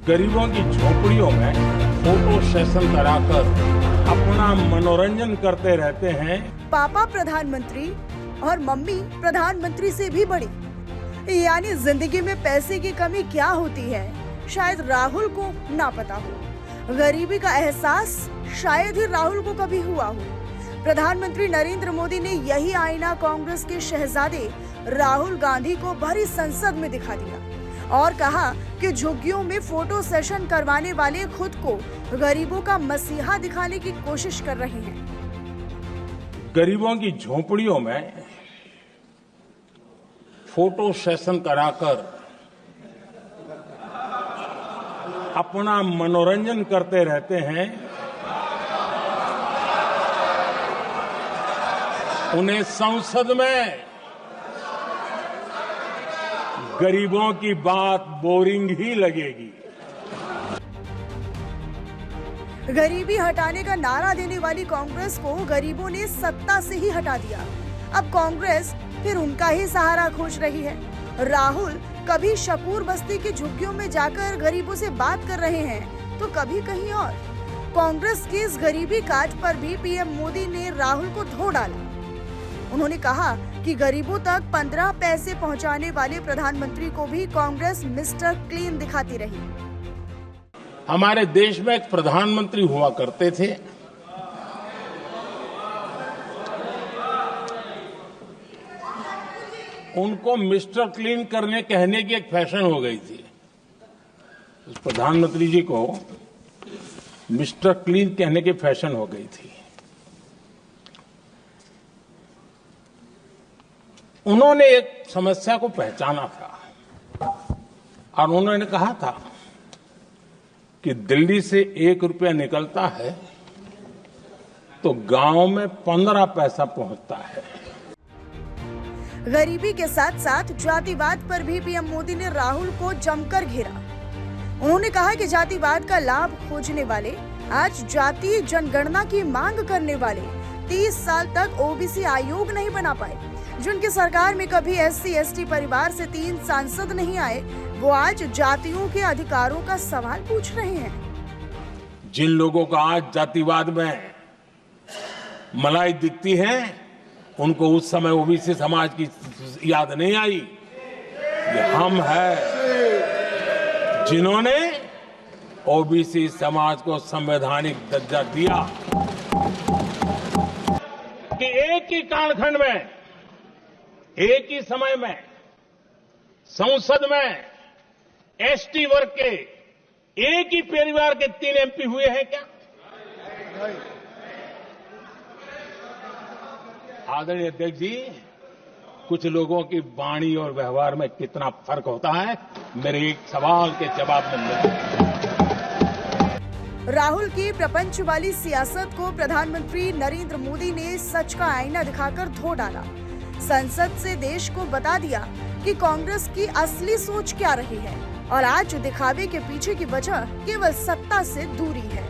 गरीबों की झोपड़ियों में फोटो सेशन कराकर अपना मनोरंजन करते रहते हैं। पापा प्रधानमंत्री और मम्मी प्रधानमंत्री से भी बड़ी, यानी जिंदगी में पैसे की कमी क्या होती है शायद राहुल को ना पता हो। गरीबी का एहसास शायद ही राहुल को कभी हुआ हो। प्रधानमंत्री नरेंद्र मोदी ने यही आईना कांग्रेस के शहजादे राहुल गांधी को भरी संसद में दिखा दिया और कहा कि झुग्गियों में फोटो सेशन करवाने वाले खुद को गरीबों का मसीहा दिखाने की कोशिश कर रहे हैं। गरीबों की झोपड़ियों में फोटो सेशन कराकर अपना मनोरंजन करते रहते हैं। उन्हें संसद में गरीबों की बात बोरिंग ही लगेगी। गरीबी हटाने का नारा देने वाली कांग्रेस को गरीबों ने सत्ता से ही हटा दिया। अब कांग्रेस फिर उनका ही सहारा खोज रही है। राहुल कभी शकूर बस्ती की झुग्गियों में जाकर गरीबों से बात कर रहे हैं तो कभी कहीं और। कांग्रेस के इस गरीबी काट पर भी पीएम मोदी ने राहुल को धो डाला। उन्होंने कहा कि गरीबों तक 15 पैसे पहुंचाने वाले प्रधानमंत्री को भी कांग्रेस मिस्टर क्लीन दिखाती रही। हमारे देश में एक प्रधानमंत्री हुआ करते थे, उनको मिस्टर क्लीन करने कहने की एक फैशन हो गई थी। उस प्रधानमंत्री जी को मिस्टर क्लीन कहने की फैशन हो गई थी। उन्होंने एक समस्या को पहचाना था और उन्होंने कहा था कि दिल्ली से 1 रुपया निकलता है तो गांव में 15 पैसा पहुंचता है। गरीबी के साथ साथ जातिवाद पर भी पीएम मोदी ने राहुल को जमकर घेरा। उन्होंने कहा कि जातिवाद का लाभ खोजने वाले, आज जातीय जनगणना की मांग करने वाले 30 साल तक ओबीसी आयोग नहीं बना पाए, जिनकी सरकार में कभी SC/ST परिवार से 3 सांसद नहीं आए, वो आज जातियों के अधिकारों का सवाल पूछ रहे हैं। जिन लोगों का आज जातिवाद में मलाई दिखती है, उनको उस समय ओबीसी समाज की याद नहीं आई। ये हम हैं जिन्होंने ओबीसी समाज को संवैधानिक दर्जा दिया कि एक ही कालखंड में, एक ही समय में संसद में एसटी वर्ग के एक ही परिवार के 3 MP हुए हैं क्या? आदरणीय अध्यक्ष जी, कुछ लोगों की वाणी और व्यवहार में कितना फर्क होता है, मेरे एक सवाल के जवाब में। राहुल की प्रपंच वाली सियासत को प्रधानमंत्री नरेंद्र मोदी ने सच का आईना दिखाकर धो डाला। संसद से देश को बता दिया कि कांग्रेस की असली सोच क्या रही है और आज दिखावे के पीछे की वजह केवल सत्ता से दूरी है।